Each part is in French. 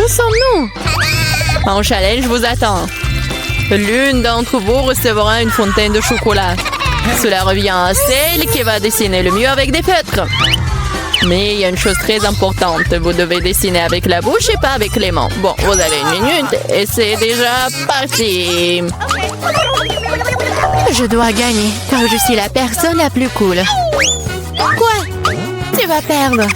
sommes-nous? Un challenge vous attend. L'une d'entre vous recevra une fontaine de chocolat. Cela revient à celle qui va dessiner le mieux avec des feutres. Mais il y a une chose très importante. Vous devez dessiner avec la bouche et pas avec les mains. Bon, vous avez 1 minute et c'est déjà parti. Je dois gagner car je suis la personne la plus cool. Quoi? Tu vas perdre.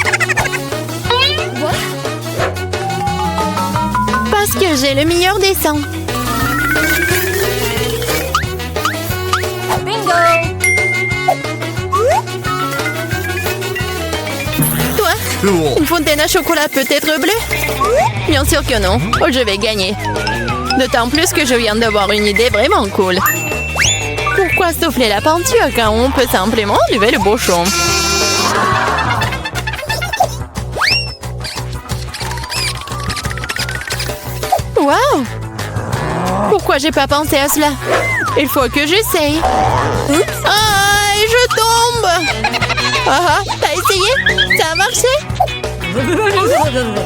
Parce que j'ai le meilleur dessin. Toi, une fontaine à chocolat peut être bleue? Bien sûr que non. Oh, je vais gagner. D'autant plus que je viens d'avoir une idée vraiment cool. Pourquoi souffler la peinture quand on peut simplement lever le bouchon? Wow! Pourquoi j'ai pas pensé à cela? Il faut que j'essaye. Ah, et je tombe! Ah, t'as essayé? Ça a marché?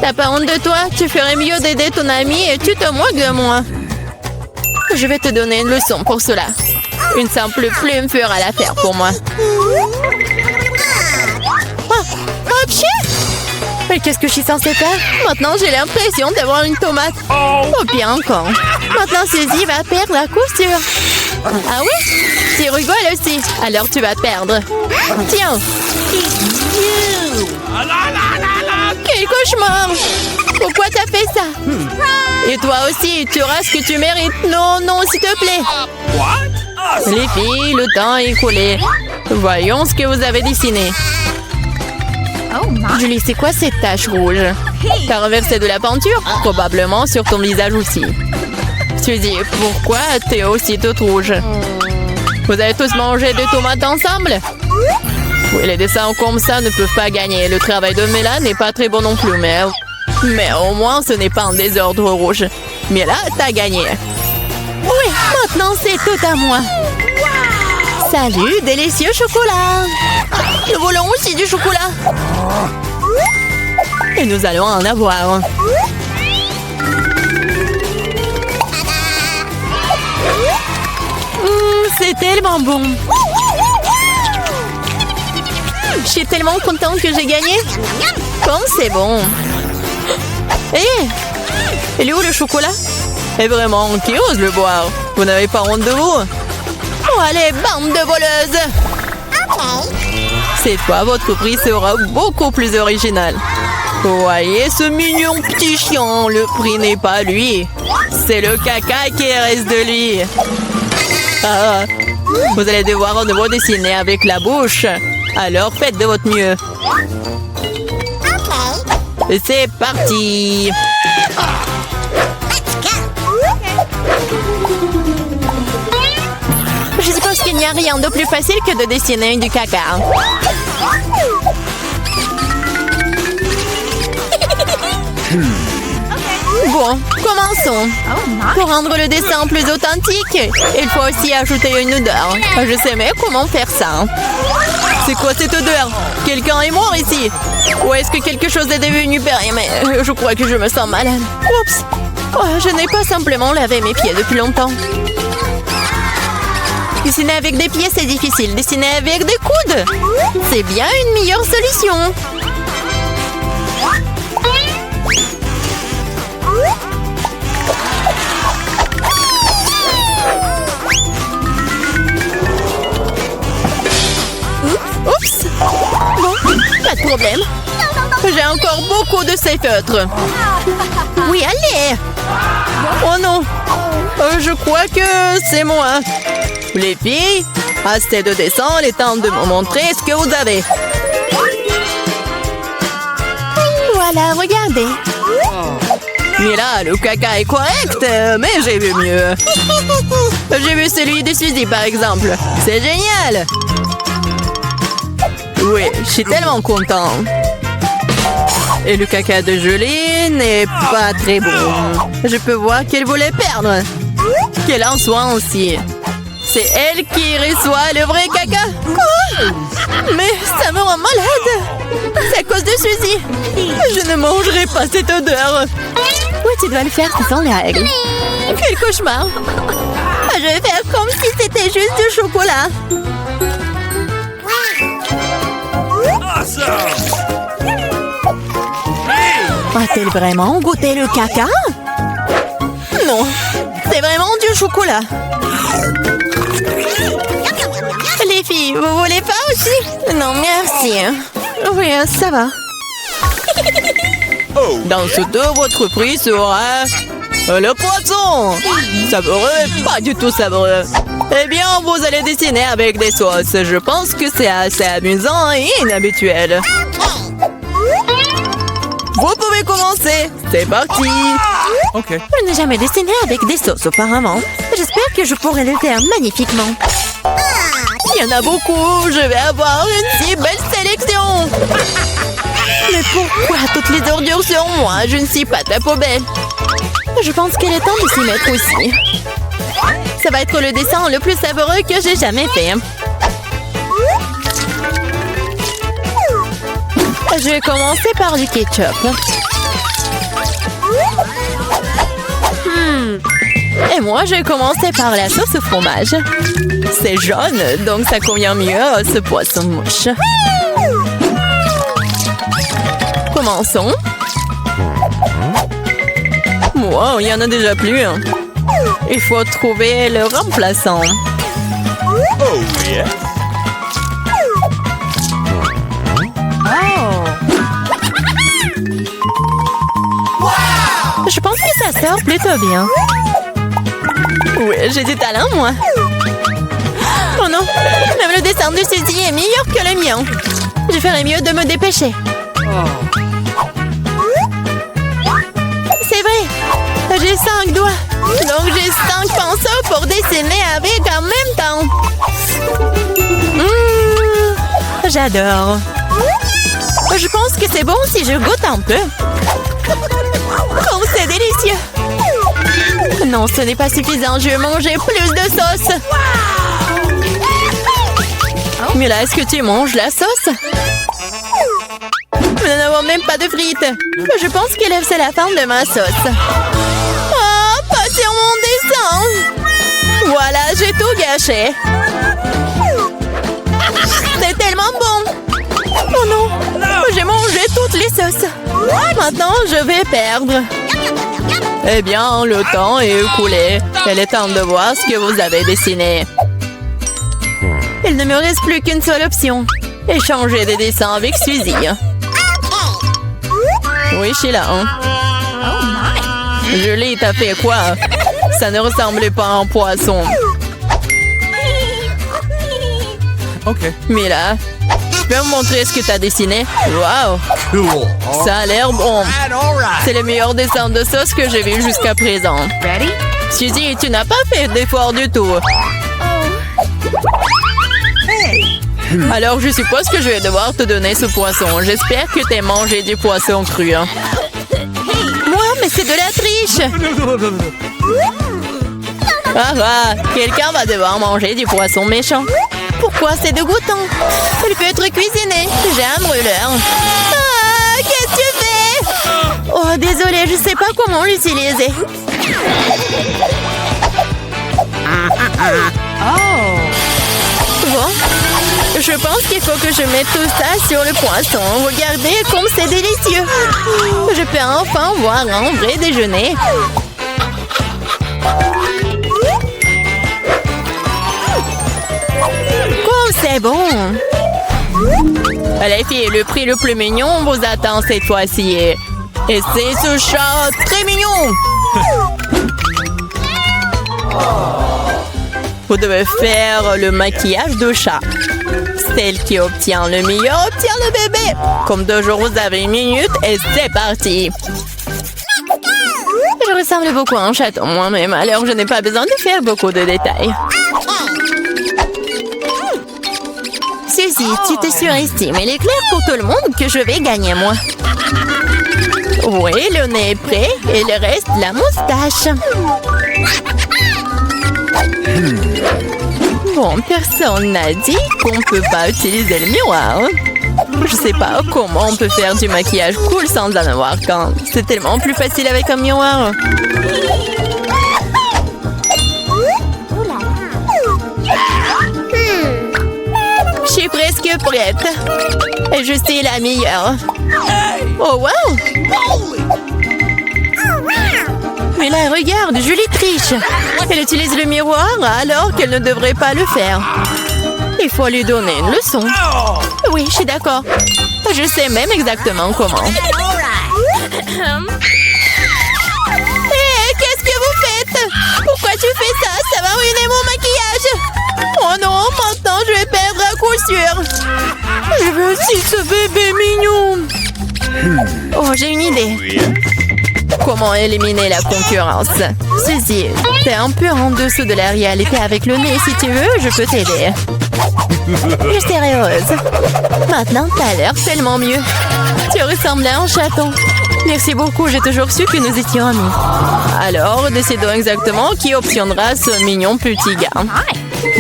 T'as pas honte de toi? Tu ferais mieux d'aider ton ami et tu te moques de moi. Je vais te donner une leçon pour cela. Une simple plume fera l'affaire pour moi. Ah, pchit! Mais qu'est-ce que je suis censée faire? Maintenant, j'ai l'impression d'avoir une tomate. Oh, bien encore. Maintenant, Suzy va perdre la couture. Ah oui? Tu rigoles aussi. Alors, tu vas perdre. Tiens. Quel cauchemar! Pourquoi t'as fait ça? Et toi aussi, tu auras ce que tu mérites. Non, non, s'il te plaît. Les filles, le temps est écoulé. Voyons ce que vous avez dessiné. Julie, c'est quoi cette tache rouge? T'as renversé de la peinture? Probablement sur ton visage aussi. Suzy, pourquoi t'es aussi toute rouge? Vous avez tous mangé des tomates ensemble? Oui, les dessins comme ça ne peuvent pas gagner. Le travail de Mela n'est pas très bon non plus, mais au moins ce n'est pas un désordre rouge. Mais là, t'as gagné. Oui, maintenant c'est tout à moi. Salut, délicieux chocolat. Nous voulons aussi du chocolat. Et nous allons en avoir. C'est tellement bon. Je suis tellement contente que j'ai gagné. Comme c'est bon. Il est où le chocolat? Et vraiment, qui ose le boire? Vous n'avez pas honte de vous? Oh, allez, bande de voleuses! Cette fois, votre prix sera beaucoup plus original. Voyez ce mignon petit chien. Le prix n'est pas lui. C'est le caca qui reste de lui. Ah, vous allez devoir à nouveau dessiner avec la bouche. Alors faites de votre mieux. C'est parti. Je suppose qu'il n'y a rien de plus facile que de dessiner du caca. Bon, commençons. Pour rendre le dessin plus authentique, il faut aussi ajouter une odeur. Je sais mais comment faire ça. C'est quoi cette odeur? Quelqu'un est mort ici? Ou est-ce que quelque chose est devenu périmé? Mais je crois que je me sens malade. Oups! Oh, je n'ai pas simplement lavé mes pieds depuis longtemps. Dessiner avec des pieds, c'est difficile. Dessiner avec des coudes, c'est bien une meilleure solution. Oups! Bon, pas de problème. J'ai encore beaucoup de ces feutres. Oui, allez! Oh non! Je crois que c'est moi. Les filles, assez de dessin, il est temps de me montrer ce que vous avez. Voilà, regardez. Mais là, le caca est correct, mais j'ai vu mieux. J'ai vu celui de Suzy, par exemple. C'est génial! Oui, je suis tellement content. Et le caca de Julie n'est pas très bon. Je peux voir qu'elle voulait perdre. Qu'elle en soit aussi. C'est elle qui reçoit le vrai caca. Quoi? Mais ça me rend malade. C'est à cause de Suzy. Je ne mangerai pas cette odeur. Oui, tu dois le faire, ce sont les règles. Quel cauchemar! Je vais faire comme si c'était juste du chocolat. A-t-elle vraiment goûté le caca? Non, c'est vraiment du chocolat. Les filles, vous voulez pas aussi? Non, merci. Oui, ça va. Dans ce dos, votre prix sera... le poisson! Savoureux, pas du tout savoureux. Eh bien, vous allez dessiner avec des sauces. Je pense que c'est assez amusant et inhabituel. Vous pouvez commencer. C'est parti. Ok. Je n'ai jamais dessiné avec des sauces auparavant. J'espère que je pourrai le faire magnifiquement. Il y en a beaucoup. Je vais avoir une si belle sélection. Mais pourquoi toutes les ordures sur moi? Je ne suis pas ta poubelle. Je pense qu'il est temps de s'y mettre aussi. Ça va être le dessin le plus savoureux que j'ai jamais fait. Je vais commencer par du ketchup. Et moi, je vais commencer par la sauce au fromage. C'est jaune, donc ça convient mieux à ce poisson mouche. Commençons. Wow, il y en a déjà plus. Il faut trouver le remplaçant. Oh, yeah. Je pense que ça sort plutôt bien. Oui, j'ai du talent, moi. Oh non, même le dessin de Suzy est meilleur que le mien. Je ferais mieux de me dépêcher. C'est vrai, j'ai 5 doigts. Donc j'ai 5 pinceaux pour dessiner avec en même temps. J'adore. Je pense que c'est bon si je goûte un peu. Oh, c'est délicieux! Non, ce n'est pas suffisant. Je vais manger plus de sauce. Mais là, est-ce que tu manges la sauce? Nous n'avons même pas de frites. Je pense que c'est la fin de ma sauce. Oh, pas sur mon dessin! Voilà, j'ai tout gâché. C'est tellement bon! Oh non! J'ai mangé toutes les sauces. Maintenant, je vais perdre. Eh bien, le temps est écoulé. Il est temps de voir ce que vous avez dessiné. Il ne me reste plus qu'une seule option. Échanger des dessins avec Suzy. Oui, Sheila. Julie, t'as fait quoi? Ça ne ressemblait pas à un poisson. Ok. Mila, tu peux me montrer ce que tu as dessiné? Wow! Cool. Ça a l'air bon. C'est le meilleur dessin de sauce que j'ai vu jusqu'à présent. Ready? Suzy, tu n'as pas fait d'effort du tout. Alors, je suppose que je vais devoir te donner ce poisson. J'espère que tu as mangé du poisson cru. Moi, mais c'est de la triche! Ah, quelqu'un va devoir manger du poisson méchant. Pourquoi c'est dégoûtant? Il peut être cuisiné. J'ai un brûleur. Ah, qu'est-ce que tu fais? Oh, désolée, je sais pas comment l'utiliser. Bon, je pense qu'il faut que je mette tout ça sur le poisson. Regardez comme c'est délicieux. Je peux enfin voir un vrai déjeuner. Oh, c'est bon. Les filles, le prix le plus mignon vous attend cette fois-ci. Et c'est ce chat très mignon. Vous devez faire le maquillage de chat. Celle qui obtient le meilleur obtient le bébé. Comme toujours, vous avez 1 minute et c'est parti. Je ressemble beaucoup à un chaton moi-même, alors je n'ai pas besoin de faire beaucoup de détails. Suzy, tu te surestimes. Il est clair pour tout le monde que je vais gagner, moi. Oui, le nez est prêt et le reste, la moustache. Bon, personne n'a dit qu'on ne peut pas utiliser le miroir. Je sais pas comment on peut faire du maquillage cool sans en avoir qu'un. C'est tellement plus facile avec un miroir. Je suis presque prête. Et je sais la meilleure. Oh wow! Mais là, regarde, Julie triche. Elle utilise le miroir alors qu'elle ne devrait pas le faire. Il faut lui donner une leçon. Oui, je suis d'accord. Je sais même exactement comment. Hé, qu'est-ce que vous faites? Pourquoi tu fais ça? Ça va ruiner mon maquillage. Oh non, maintenant je vais perdre à coup sûr. Je veux aussi ce bébé mignon. Oh, j'ai une idée. Comment éliminer la concurrence? Ceci, t'es un peu en dessous de la réalité avec le nez. Si tu veux, je peux t'aider. Je serai heureuse. Maintenant, t'as l'air tellement mieux. Tu ressembles à un chaton. Merci beaucoup, j'ai toujours su que nous étions amis. Alors, décidons exactement qui obtiendra ce mignon petit gars.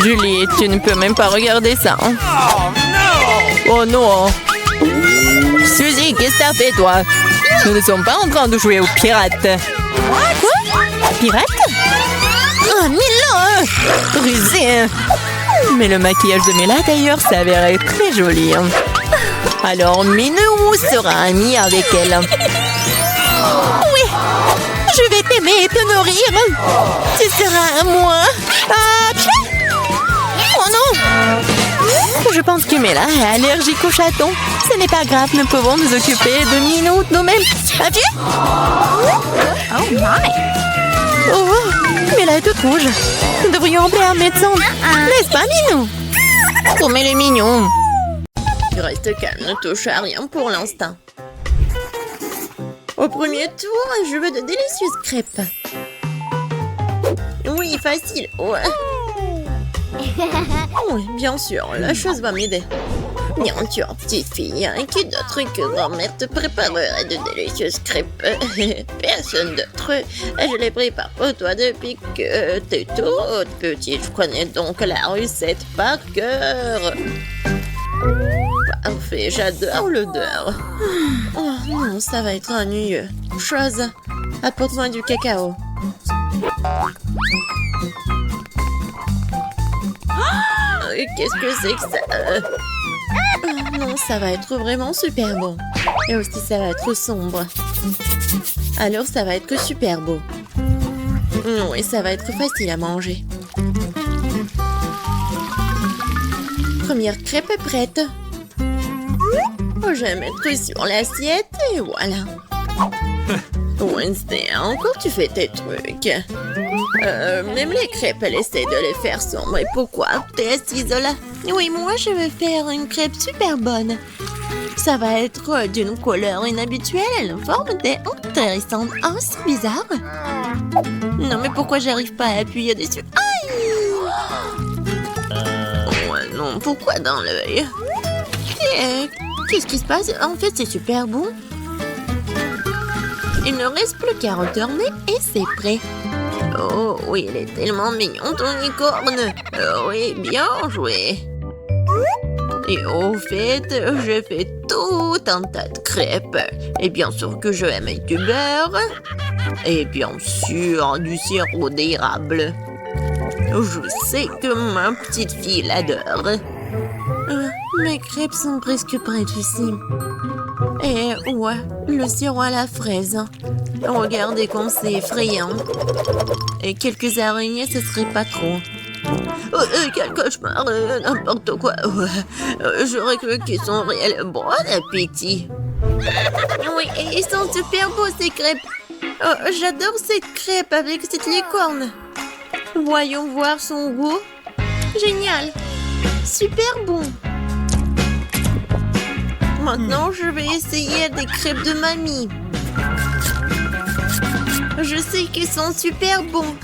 Julie, tu ne peux même pas regarder ça. Oh non. Suzy, qu'est-ce que t'as fait, toi? Nous ne sommes pas en train de jouer aux pirates. Quoi? Pirates? Oh, Milo! Rusé! Mais le maquillage de Mela, d'ailleurs, s'avérait très joli. Alors, Minou sera ami avec elle. Oui! Je vais t'aimer et te nourrir. Tu seras à moi. Oh non! Je pense que Mela est allergique aux chatons. Ce n'est pas grave, nous pouvons nous occuper de Minou nous-mêmes. As-tu? Oh my! Oh, Mela est toute rouge. Nous devrions appeler un médecin. N'est-ce pas, Minou? Oh, mais les mignons. Reste calme, ne touche à rien pour l'instant. Au premier tour, je veux de délicieuses crêpes. Oui, facile. Ouais. Oui, bien sûr, la chose va m'aider. Bien sûr, petite fille, qui d'autre que grand-mère te préparerait de délicieuses crêpes? Personne d'autre. Je les prépare pour toi depuis que t'es toute petite. Je connais donc la recette par cœur. Parfait, j'adore l'odeur. Oh non, ça va être ennuyeux. Chose, apporte-moi du cacao. Qu'est-ce que c'est que ça? Oh non, ça va être vraiment super bon. Et aussi, ça va être sombre. Alors, ça va être super beau. Oui, ça va être facile à manger. Première crêpe est prête. Oh, je vais mettre sur l'assiette et voilà. Wednesday, encore tu fais tes trucs. Même les crêpes, elle essaie de les faire sombres. Et pourquoi t'es assise là? Oui, moi je vais faire une crêpe super bonne. Ça va être d'une couleur inhabituelle et une forme intéressante. Oh, c'est bizarre. Non, mais pourquoi j'arrive pas à appuyer dessus? Aïe! Ouais, non, pourquoi dans l'œil? Qu'est-ce qui se passe? En fait, c'est super bon. Il ne reste plus qu'à retourner et c'est prêt. Oh oui, il est tellement mignon ton licorne. Oh, oui, bien joué. Et au fait, je fais tout un tas de crêpes. Et bien sûr que je vais mettre du beurre. Et bien sûr, du sirop d'érable. Je sais que ma petite fille l'adore. Mes crêpes sont presque prêtes ici. Et ouais, le sirop à la fraise. Regardez comme c'est effrayant. Et quelques araignées, ce serait pas trop. Quel cauchemar, n'importe quoi. J'aurais cru qu'ils sont réels. Bon appétit. Oui, et ils sont super beaux ces crêpes. Oh, j'adore cette crêpe avec cette licorne. Voyons voir son goût. Génial. Super bon. Maintenant, je vais essayer des crêpes de mamie. Je sais qu'ils sont super bons.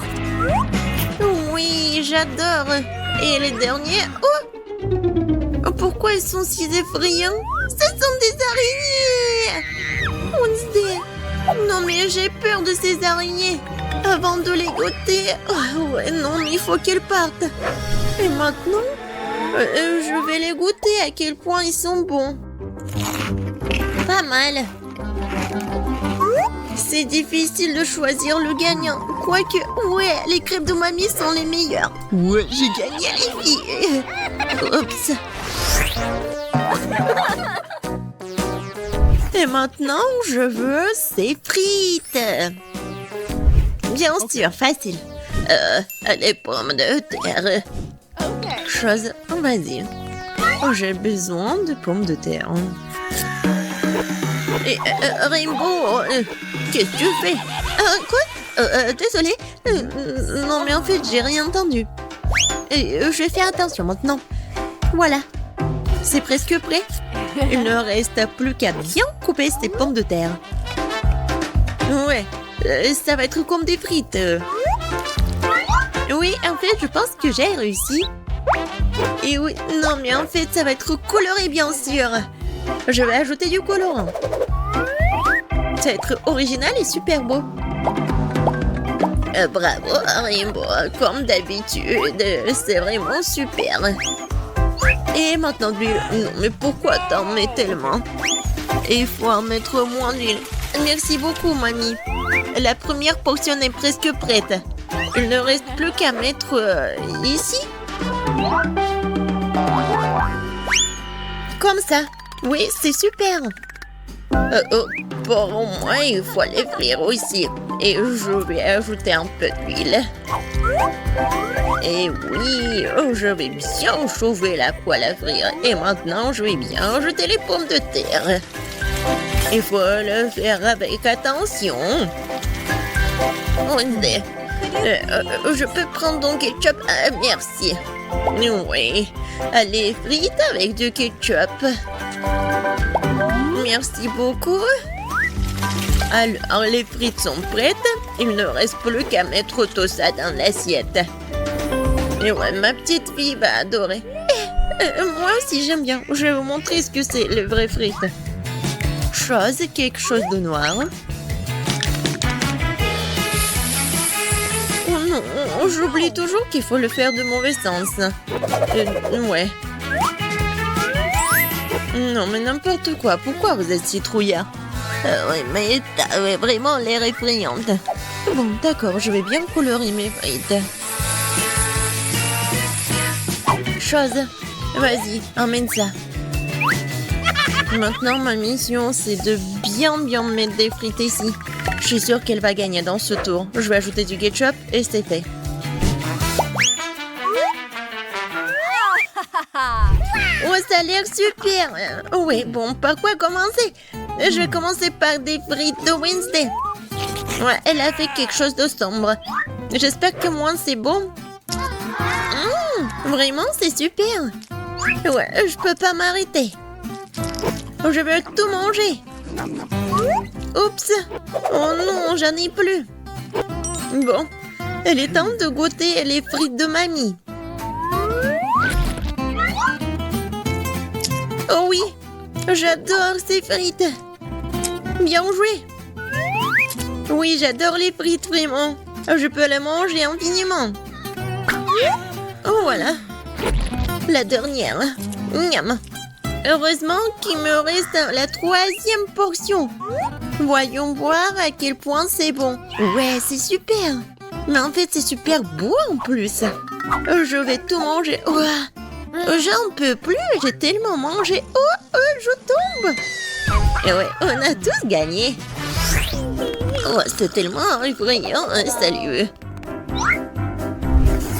Oui, j'adore. Et les derniers... Oh, pourquoi ils sont si effrayants? Ce sont des araignées. Wednesday. Non, mais j'ai peur de ces araignées. Avant de les goûter... Oh, ouais, non, mais il faut qu'elles partent. Et maintenant, je vais les goûter à quel point ils sont bons. pas mal. C'est difficile de choisir le gagnant. Quoique, ouais, les crêpes de mamie sont les meilleures. Ouais, j'ai gagné les filles. Oups. Et maintenant, je veux ces frites. Bien sûr, facile. Les pommes de terre. Chose, vas-y. Oh, j'ai besoin de pommes de terre. Et Rainbow, qu'est-ce que tu fais? Quoi? Désolée. Non, mais en fait, j'ai rien entendu. Je vais faire attention maintenant. Voilà. C'est presque prêt. Il ne reste plus qu'à bien couper ces pommes de terre. Ouais, ça va être comme des frites. Oui, en fait, je pense que j'ai réussi. Et oui, non, mais en fait, ça va être coloré, bien sûr. Je vais ajouter du colorant. Ça va être original et super beau. Bravo, Rainbow. Comme d'habitude, c'est vraiment super. Et maintenant, d'huile. Non, mais pourquoi t'en mets tellement? Il faut en mettre moins d'huile. Merci beaucoup, mamie. La première portion est presque prête. Il ne reste plus qu'à mettre ici. Comme ça. Oui, c'est super. Pour moi, il faut les frire aussi. Et je vais ajouter un peu d'huile. Et oui, je vais bien chauffer la poêle à frire. Et maintenant, je vais bien ajouter les pommes de terre. Il faut le faire avec attention. Je peux prendre ton ketchup? Merci. Oui, les frites avec du ketchup. Merci beaucoup. Alors, les frites sont prêtes. Il ne reste plus qu'à mettre tout ça dans l'assiette. Et ouais, ma petite fille va adorer. Moi aussi, j'aime bien. Je vais vous montrer ce que c'est, les vraies frites. Quelque chose de noir. Oh non, j'oublie toujours qu'il faut le faire de mauvais sens. Ouais. Non, mais n'importe quoi. Pourquoi vous êtes si trouillard? Oui, mais t'as vraiment l'air effrayante. Bon, d'accord, je vais bien colorer mes frites. Vas-y, emmène ça. Maintenant, ma mission, c'est de bien mettre des frites ici. Je suis sûre qu'elle va gagner dans ce tour. Je vais ajouter du ketchup et c'est fait. Oh, ça a l'air super. Oui, bon, par quoi commencer? Je vais commencer par des frites de Wednesday. Ouais, elle a fait quelque chose de sombre. J'espère que moi, c'est bon. Vraiment, c'est super. Ouais, je peux pas m'arrêter. Je veux tout manger. Oups. Oh non, j'en ai plus. Bon, il est temps de goûter les frites de mamie. Oh oui, j'adore ces frites. Bien joué. Oui, j'adore les frites, vraiment. Je peux les manger infiniment. Oh, voilà. La dernière. Miam. Heureusement qu'il me reste la 3e portion. Voyons voir à quel point c'est bon. Ouais, c'est super. Mais en fait, c'est super beau en plus. Je vais tout manger. J'en peux plus, j'ai tellement mangé. Je tombe. Et ouais, on a tous gagné. Oh, c'est tellement effrayant. Salut.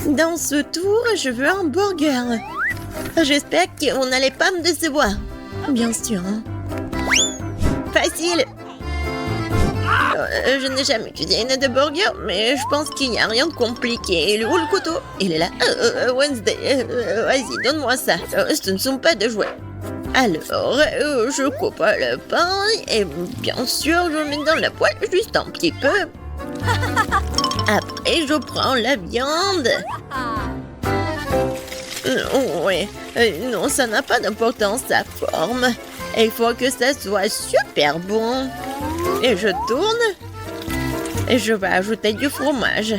Dans ce tour, je veux un burger. J'espère qu'on n'allait pas me décevoir. Bien sûr. Facile. Je n'ai jamais cuisiné de burger, mais je pense qu'il n'y a rien de compliqué. Il est où le couteau? Il est là. Wednesday, vas-y, donne-moi ça. Ce ne sont pas de jouets. Alors, je coupe le pain et bien sûr, je le mets dans la poêle juste un petit peu. Après, je prends la viande. Oui, non, ça n'a pas d'importance, sa forme. Il faut que ça soit super bon. Et je tourne. Et je vais ajouter du fromage.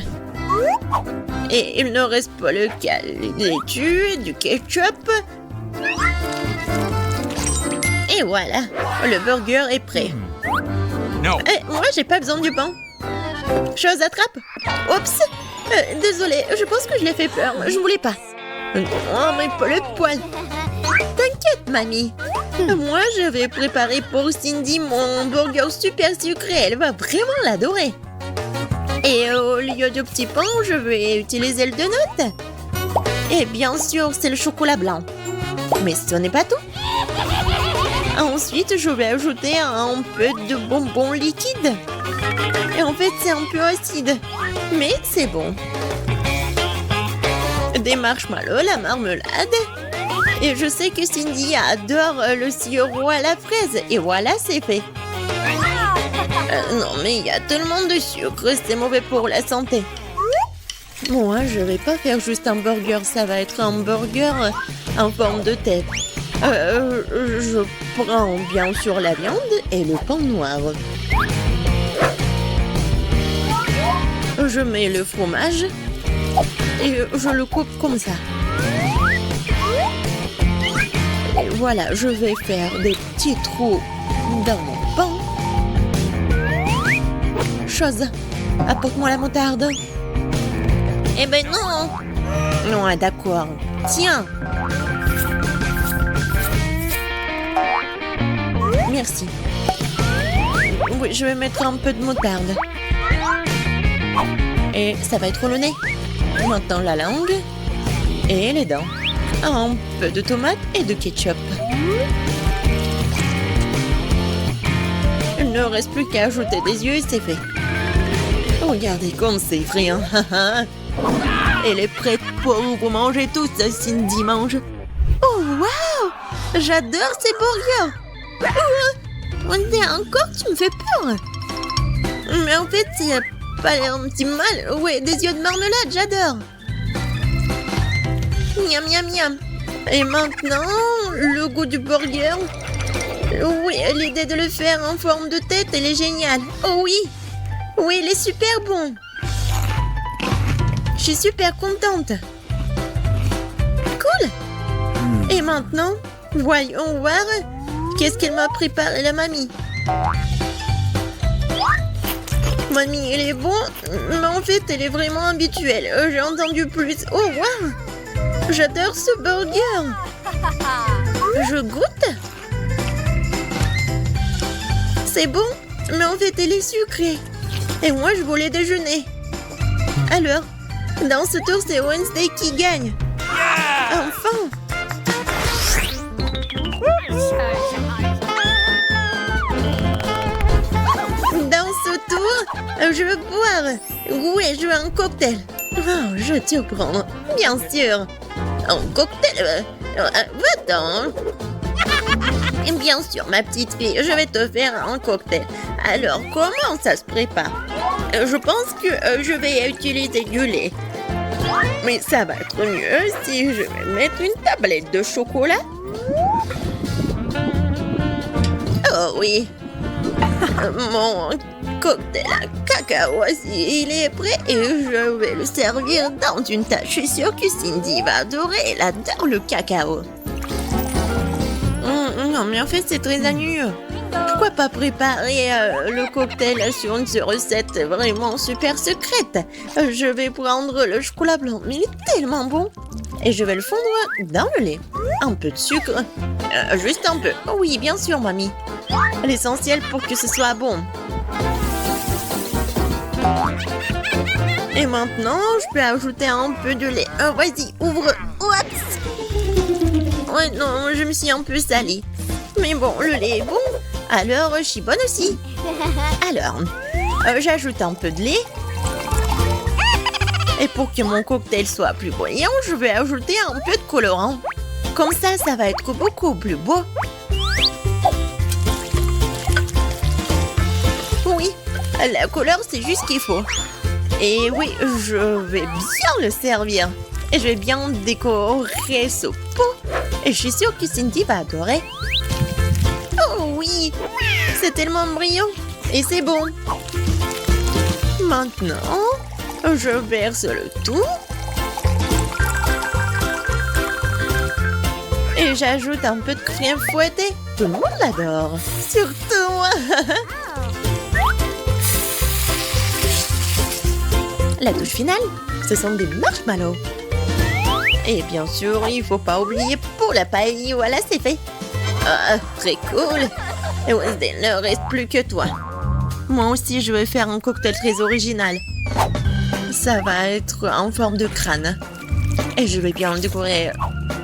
Et il ne reste pas le laitue, du ketchup. Et voilà, le burger est prêt. No. Moi, j'ai pas besoin du pain. Chose attrape. Oups. Désolée, je pense que je l'ai fait peur. Je voulais pas. Oh, mais pas le poil. T'inquiète, mamie. Moi, je vais préparer pour Cindy mon burger super sucré. Elle va vraiment l'adorer. Et au lieu du petit pain, je vais utiliser le donut. Et bien sûr, c'est le chocolat blanc. Mais ce n'est pas tout. Ensuite, je vais ajouter un peu de bonbons liquides. Et en fait, c'est un peu acide. Mais c'est bon. Des marshmallows, la marmelade. Et je sais que Cindy adore le sirop à la fraise. Et voilà, c'est fait. Non, mais il y a tellement de sucre, c'est mauvais pour la santé. Moi, je vais pas faire juste un burger, ça va être un burger en forme de tête. Je prends bien sûr la viande et le pain noir. Je mets le fromage et je le coupe comme ça. Et voilà, je vais faire des petits trous dans mon pain. Chose, apporte-moi la moutarde. Eh ben non. Non, d'accord. Tiens. Merci. Oui, je vais mettre un peu de moutarde. Et ça va être le nez. Maintenant la langue et les dents. Un peu de tomate et de ketchup. Il ne reste plus qu'à ajouter des yeux et c'est fait. Regardez comme c'est frais, hein. Elle est prête pour vous manger tout ça, Cindy mange. Oh, waouh! J'adore ces burgers. On est encore, tu me fais peur. Mais en fait, il n'y a pas l'air un petit mal. Ouais, des yeux de marmelade, j'adore. Miam, miam, miam. Et maintenant, le goût du burger. Oui, l'idée de le faire en forme de tête, elle est géniale. Oh oui. Oui, il est super bon. Je suis super contente. Cool. Et maintenant, voyons voir qu'est-ce qu'elle m'a préparé la mamie. Mamie, elle est bon, mais en fait, elle est vraiment habituelle. J'ai entendu plus. Oh, waouh. J'adore ce burger. Je goûte. C'est bon, mais en fait, elle est sucrée. Et moi, je voulais déjeuner. Alors, dans ce tour, c'est Wednesday qui gagne. Enfin. Dans ce tour, je veux boire. Oui, je veux un cocktail. Oh, je te prends. Bien sûr. Un cocktail. Va-t'en. Bien sûr, ma petite fille, je vais te faire un cocktail. Alors, comment ça se prépare? Je pense que je vais utiliser du lait. Mais ça va être mieux si je vais mettre une tablette de chocolat. Oh oui. Mon cocktail à cacao, il est prêt et je vais le servir dans une tasse. Je suis sûre que Cindy va adorer. Elle adore le cacao. Non, mais en fait, c'est très ennuyeux. Pourquoi pas préparer le cocktail sur une recette vraiment super secrète? Je vais prendre le chocolat blanc, mais il est tellement bon. Et je vais le fondre dans le lait. Un peu de sucre. Juste un peu. Oh oui, bien sûr, mamie. L'essentiel pour que ce soit bon. Et maintenant, je peux ajouter un peu de lait. Vas-y, ouvre. Oups. Ouais, non, je me suis un peu salie. Mais bon, le lait est bon. Alors, je suis bonne aussi. Alors, j'ajoute un peu de lait. Et pour que mon cocktail soit plus brillant, je vais ajouter un peu de colorant. Comme ça, ça va être beaucoup plus beau. Oui, la couleur, c'est juste ce qu'il faut. Et oui, je vais bien le servir. Et je vais bien décorer ce pot. Et je suis sûre que Cindy va adorer. Oh oui, c'est tellement brillant. Et c'est bon. Maintenant, je verse le tout. Et j'ajoute un peu de crème fouettée. Tout le monde l'adore. Surtout moi. La touche finale, ce sont des marshmallows. Et bien sûr, il faut pas oublier pour la paille. Voilà, c'est fait. Ah, très cool. Et Wednesday, il ne reste plus que toi. Moi aussi, je vais faire un cocktail très original. Ça va être en forme de crâne. Et je vais bien le décorer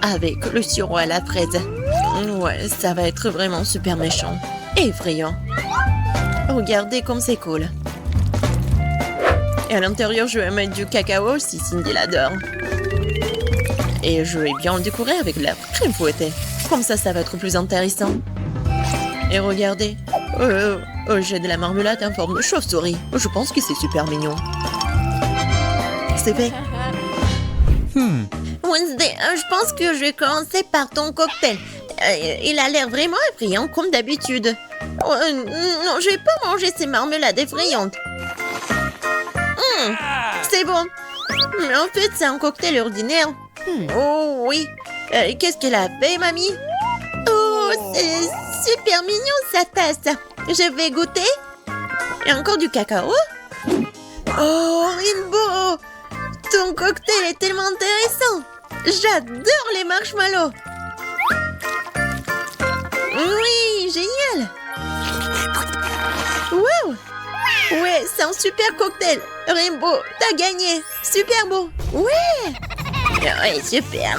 avec le sirop à la fraise. Ouais, ça va être vraiment super méchant. Et effrayant. Regardez comme c'est cool. Et à l'intérieur, je vais mettre du cacao si Cindy l'adore. Et je vais bien le décorer avec de la crème fouettée. Comme ça va être plus intéressant. Et regardez. J'ai de la marmelade en forme de chauve-souris. Je pense que c'est super mignon. C'est fait. Wednesday, je pense que je vais commencer par ton cocktail. Il a l'air vraiment effrayant comme d'habitude. Non, je vais pas manger ces marmelades effrayantes. C'est bon. Mais en fait, c'est un cocktail ordinaire. Oh oui. Qu'est-ce qu'elle a fait, mamie? Oh, c'est super mignon sa tasse. Je vais goûter. Et encore du cacao. Oh, Rainbow. Ton cocktail est tellement intéressant. J'adore les marshmallows. Oui, génial. Wow. Ouais, c'est un super cocktail. Rainbow, t'as gagné. Super beau. Ouais. Ouais, super.